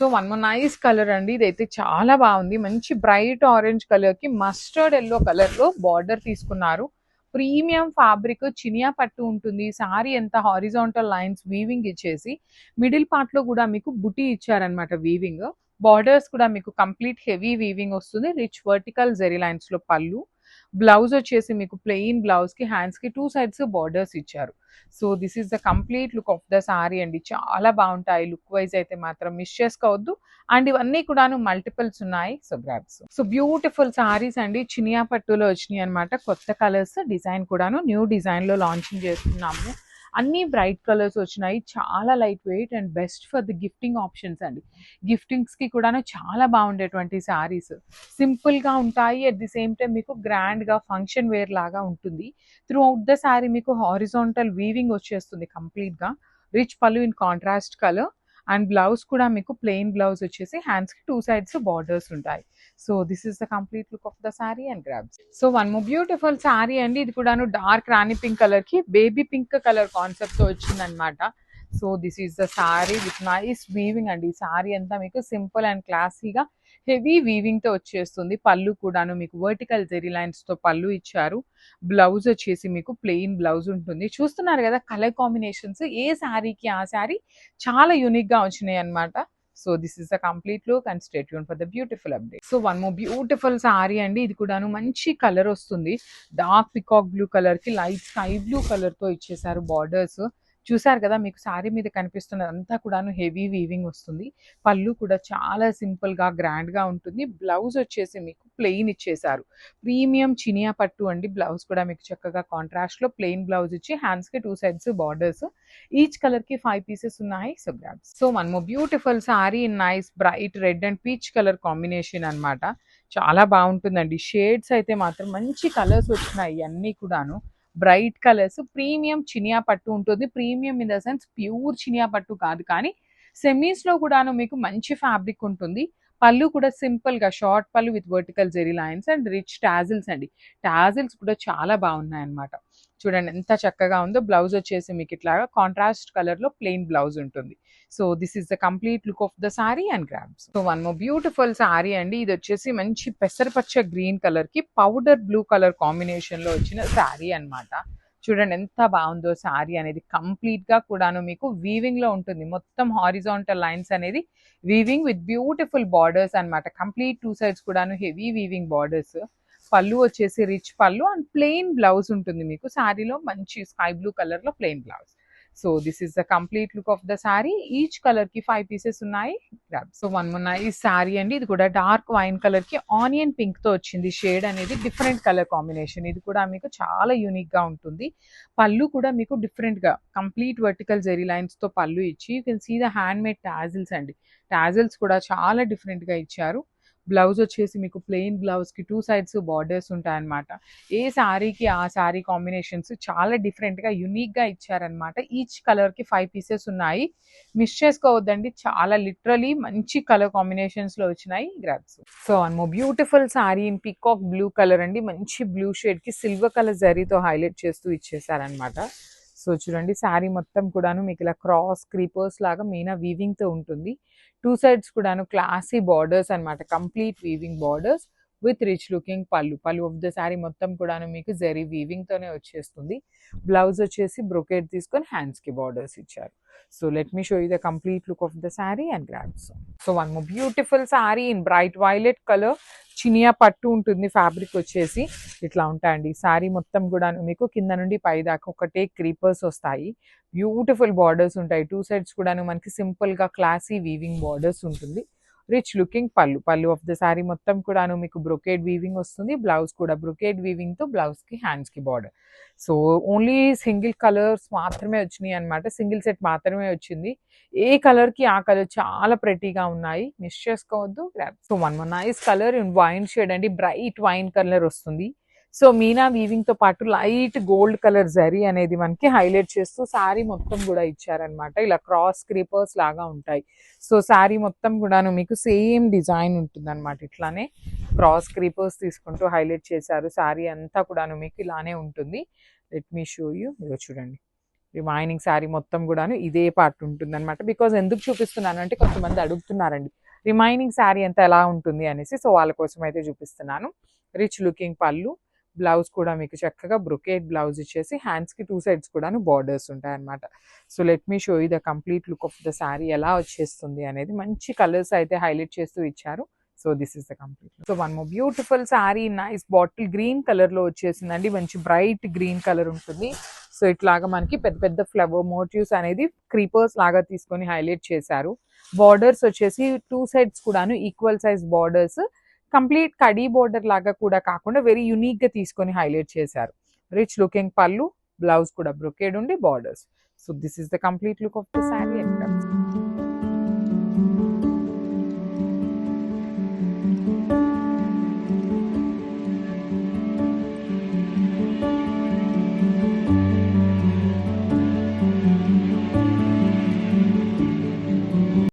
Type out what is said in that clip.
So one more nice colour అండి. ఇదైతే చాలా బాగుంది. మంచి బ్రైట్ ఆరెంజ్ కలర్ కి మస్టర్డ్ ఎల్లో కలర్ లో బార్డర్ తీసుకున్నారు. ప్రీమియం ఫ్యాబ్రిక్ చినియా పట్టు ఉంటుంది. సారీ ఎంత హారిజాంటల్ లైన్స్ వీవింగ్ ఇచ్చేసి మిడిల్ పార్ట్ లో కూడా మీకు బుటీ ఇచ్చారనమాట వీవింగ్. బార్డర్స్ కూడా మీకు కంప్లీట్ హెవీ వీవింగ్ వస్తుంది. రిచ్ వర్టికల్ జెరీ లైన్స్ లో పళ్ళు. బ్లౌజ్ వచ్చేసి మీకు ప్లెయిన్ బ్లౌజ్ కి హ్యాండ్స్ కి 2 సైడ్స్ బార్డర్స్ ఇచ్చారు. So this is the complete look of the sorry అండి. చాలా బాగుంటాయి. లుక్ వైజ్ అయితే మాత్రం మిస్ చేసుకోవద్దు. అండ్ ఇవన్నీ కూడాను మల్టిపుల్స్ ఉన్నాయి. So grabs. So beautiful saris అండి. చినియా పట్టులో వచ్చినాయి అనమాట. కొత్త కలర్స్ డిజైన్ కూడాను న్యూ డిజైన్ లో లాంచింగ్ చేస్తున్నాము. అన్ని బ్రైట్ కలర్స్ వచ్చినాయి. చాలా light weight and best for the gifting options అండి. గిఫ్టింగ్స్ కి కూడాను చాలా బాగుండేటువంటి సారీస్. సింపుల్ గా ఉంటాయి. అట్ ది సేమ్ టైం మీకు గ్రాండ్ గా ఫంక్షన్ వేర్ లాగా ఉంటుంది. త్రూ అవుట్ ద సారీ మీకు హారిజాంటల్ వీవింగ్ వచ్చేస్తుంది కంప్లీట్ గా. రిచ్ పళ్ళు in contrast colour. And blouse కూడా మీకు ప్లెయిన్ బ్లౌజ్ వచ్చేసి హ్యాండ్స్ కి 2 సైడ్స్ బార్డర్స్ ఉంటాయి. So this is the complete look of the sorry and grabs. So one more beautiful sorry అండి. ఇది కూడాను డార్క్ రాణి పింక్ కలర్ కి బేబీ పింక్ కలర్ కాన్సెప్ట్ తో వచ్చింది అనమాట. So this is the sorry with nice weaving అండి. ఈ sorry అంతా మీకు సింపుల్ అండ్ క్లాసీగా హెవీ వీవింగ్ తో వచ్చేస్తుంది. పళ్ళు కూడాను మీకు వర్టికల్ జెరీ లైన్స్ తో పళ్ళు ఇచ్చారు. బ్లౌజ్ వచ్చేసి మీకు ప్లెయిన్ బ్లౌజ్ ఉంటుంది. చూస్తున్నారు కదా కలర్ కాంబినేషన్స్. ఏ శారీకి ఆ శారీ చాలా యూనిక్ గా వచ్చినాయి అనమాట. So this is the complete look and stay tune for the beautiful update. So one more beautiful sorry అండి. ఇది కూడాను మంచి కలర్ వస్తుంది. డార్క్ పికాక్ బ్లూ కలర్ కి లైట్ స్కై బ్లూ కలర్ తో ఇచ్చేసారు బార్డర్స్. చూసారు కదా మీకు సారీ మీద కనిపిస్తున్నది అంతా కూడాను హెవీ వీవింగ్ వస్తుంది. పళ్ళు కూడా చాలా సింపుల్ గా గ్రాండ్ గా ఉంటుంది. బ్లౌజ్ వచ్చేసి మీకు ప్లెయిన్ ఇచ్చేసారు. ప్రీమియం చినియా పట్టు అండి. బ్లౌజ్ కూడా మీకు చక్కగా కాంట్రాస్ట్ లో ప్లెయిన్ బ్లౌజ్ ఇచ్చి హ్యాండ్స్ కి 2 సైడ్స్ బార్డర్స్. ఈచ్ కలర్ కి 5 పీసెస్ ఉన్నాయి. So grabs. So one more beautiful sorry in nice bright red and peach colour combination అన్నమాట. చాలా బాగుంటుందండి. షేడ్స్ అయితే మాత్రం మంచి కలర్స్ వచ్చినాయి అన్ని కూడాను. Bright colours. ప్రీమియం చినియా పట్టు ఉంటుంది. Premium in the sense pure Chiniya పట్టు కాదు, కానీ సెమీస్ లో కూడాను మీకు మంచి ఫ్యాబ్రిక్ ఉంటుంది. పళ్ళు కూడా సింపుల్ గా షార్ట్ పళ్ళు with vertical zari lines and rich tassels అండి. టాజిల్స్ కూడా చాలా బాగున్నాయి అన్నమాట. చూడండి ఎంత చక్కగా ఉందో. బ్లౌజ్ వచ్చేసి మీకు ఇట్లాగా కాంట్రాస్ట్ కలర్ లో ప్లెయిన్ బ్లౌజ్ ఉంటుంది. So this is the complete look of the sorry and grabs. So one more beautiful sorry అండి. ఇది వచ్చేసి మంచి పెసరపచ్చ గ్రీన్ కలర్ కి పౌడర్ బ్లూ కలర్ కాంబినేషన్ లో వచ్చిన సారీ అన్నమాట. చూడండి ఎంత బాగుందో సారీ అనేది. కంప్లీట్ గా కూడాను మీకు వీవింగ్ లో ఉంటుంది. మొత్తం హారిజాంటల్ లైన్స్ అనేది వీవింగ్ విత్ బ్యూటిఫుల్ బార్డర్స్ అన్నమాట. కంప్లీట్ 2 సైడ్స్ కూడాను హెవీ వీవింగ్ బార్డర్స్. పళ్ళు వచ్చేసి రిచ్ పళ్ళు అండ్ ప్లెయిన్ బ్లౌజ్ ఉంటుంది మీకు. సారీలో మంచి స్కై బ్లూ కలర్ లో plain blouse. So this is the complete look of the sorry. Each colour కి 5 పీసెస్ ఉన్నాయి. సో వన్ ఉన్నాయి ఈ సారీ అండి. ఇది కూడా డార్క్ వైన్ కలర్ కి ఆనియన్ పింక్ తో వచ్చింది. షేడ్ అనేది డిఫరెంట్ కలర్ కాంబినేషన్. ఇది కూడా మీకు చాలా యూనిక్ గా ఉంటుంది. పళ్ళు కూడా మీకు డిఫరెంట్ గా కంప్లీట్ వర్టికల్ జెరీ లైన్స్ తో పళ్ళు ఇచ్చి you can see the hand made tassels అండి. టాజిల్స్ కూడా చాలా డిఫరెంట్ గా ఇచ్చారు. బ్లౌజ్ వచ్చేసి మీకు ప్లెయిన్ బ్లౌజ్ కి 2 సైడ్స్ బార్డర్స్ ఉంటాయన్నమాట. ఏ శారీకి ఆ శారీ కాంబినేషన్స్ చాలా డిఫరెంట్ గా యూనిక్ గా ఇచ్చారనమాట. ఈచ్ కలర్ కి 5 పీసెస్ ఉన్నాయి. మిస్ చేసుకోవద్దండి. చాలా లిటరలీ మంచి కలర్ కాంబినేషన్స్ లో వచ్చినాయి. గ్రాబ్స్. సో అన్మో beautiful sari in peacock blue colour అండి. మంచి బ్లూ షేడ్ కి సిల్వర్ కలర్ జరీతో హైలైట్ చేస్తూ ఇచ్చేసారనమాట. సో చూడండి శారీ మొత్తం కూడాను మీకు ఇలా క్రాస్ క్రీపర్స్ లాగా మీనా వీవింగ్ తో ఉంటుంది. 2 సైడ్స్ కూడాను క్లాసీ బార్డర్స్ అన్నమాట. Complete weaving borders with rich looking పళ్ళు. పళ్ళు ఆఫ్ ద శారీ మొత్తం కూడాను మీకు జరీ వీవింగ్ తోనే వచ్చేస్తుంది. బ్లౌజ్ వచ్చేసి బ్రొకేట్ తీసుకొని హ్యాండ్స్ కి బార్డర్స్ ఇచ్చారు. So let me show you the complete look of the sari and grabs. So one more beautiful sari in bright violet colour. Chiniya పట్టు ఉంటుంది. ఫ్యాబ్రిక్ వచ్చేసి ఇట్లా ఉంటాయండి. శారీ మొత్తం కూడా మీకు కింద నుండి పై దాకా ఒకటే క్రీపర్స్ వస్తాయి. బ్యూటిఫుల్ బార్డర్స్ ఉంటాయి. 2 సైడ్స్ కూడాను మనకి సింపుల్ గా క్లాసీ వీవింగ్ బార్డర్స్ ఉంటుంది. రిచ్ లుకింగ్ పళ్ళు. పళ్ళు ఆఫ్ ద శారీ మొత్తం కూడాను మీకు బ్రొకేడ్ వీవింగ్ వస్తుంది. బ్లౌజ్ కూడా బ్రొకేడ్ వీవింగ్ తో బ్లౌజ్ కి హ్యాండ్స్ కి border. So only single colours మాత్రమే వచ్చినాయి అనమాట. సింగిల్ సెట్ మాత్రమే వచ్చింది. ఏ కలర్ కి ఆ కలర్ చాలా ప్రెటీగా ఉన్నాయి. మిస్ చేసుకోవద్దు. So one nice colour in wine shade అండి. బ్రైట్ వైన్ కలర్ వస్తుంది. సో మీనా వీవింగ్ తో పాటు లైట్ గోల్డ్ కలర్ జరీ అనేది మనకి హైలైట్ చేస్తూ శారీ మొత్తం కూడా ఇచ్చారనమాట. ఇలా క్రాస్ క్రీపర్స్ లాగా ఉంటాయి. సో శారీ మొత్తం కూడాను మీకు సేమ్ డిజైన్ ఉంటుంది అనమాట. ఇట్లానే క్రాస్ క్రీపర్స్ తీసుకుంటూ హైలైట్ చేశారు. శారీ అంతా కూడాను మీకు ఇలానే ఉంటుంది. Let me show you. ఇదో చూడండి రిమైనింగ్ శారీ మొత్తం కూడాను ఇదే పార్ట్ ఉంటుంది అనమాట. బికాజ్ ఎందుకు చూపిస్తున్నాను అంటే కొంతమంది అడుగుతున్నారండి రిమైనింగ్ శారీ అంతా ఎలా ఉంటుంది అనేసి. సో వాళ్ళ కోసం అయితే చూపిస్తున్నాను. రిచ్ లుకింగ్ పళ్ళు, బ్లౌజ్ కూడా మీకు చక్కగా బ్రొకేట్ బ్లౌజ్ ఇచ్చేసి హ్యాండ్స్కి 2 సైడ్స్ కూడాను బార్డర్స్ ఉంటాయి అనమాట. So let me show you the complete look of the sari ఎలా వచ్చేస్తుంది అనేది. మంచి కలర్స్ అయితే హైలైట్ చేస్తూ ఇచ్చారు. So this is the complete. So one more beautiful sari nice bottle green colour లో వచ్చేసిందండి. మంచి బ్రైట్ గ్రీన్ కలర్ ఉంటుంది. సో ఇట్లాగా మనకి పెద్ద పెద్ద ఫ్లవర్ మోటివ్స్ అనేది క్రీపర్స్ లాగా తీసుకొని హైలైట్ చేశారు. బార్డర్స్ వచ్చేసి 2 సైడ్స్ కూడాను equal size borders, complete khadi border లాగా కూడా కాకుండా వెరీ యూనిక్ గా తీసుకొని హైలైట్ చేశారు. రిచ్ లుకింగ్ పళ్ళు, బ్లౌజ్ కూడా బ్రొకేడ్ ఉండి borders. So this is the complete look of the sari.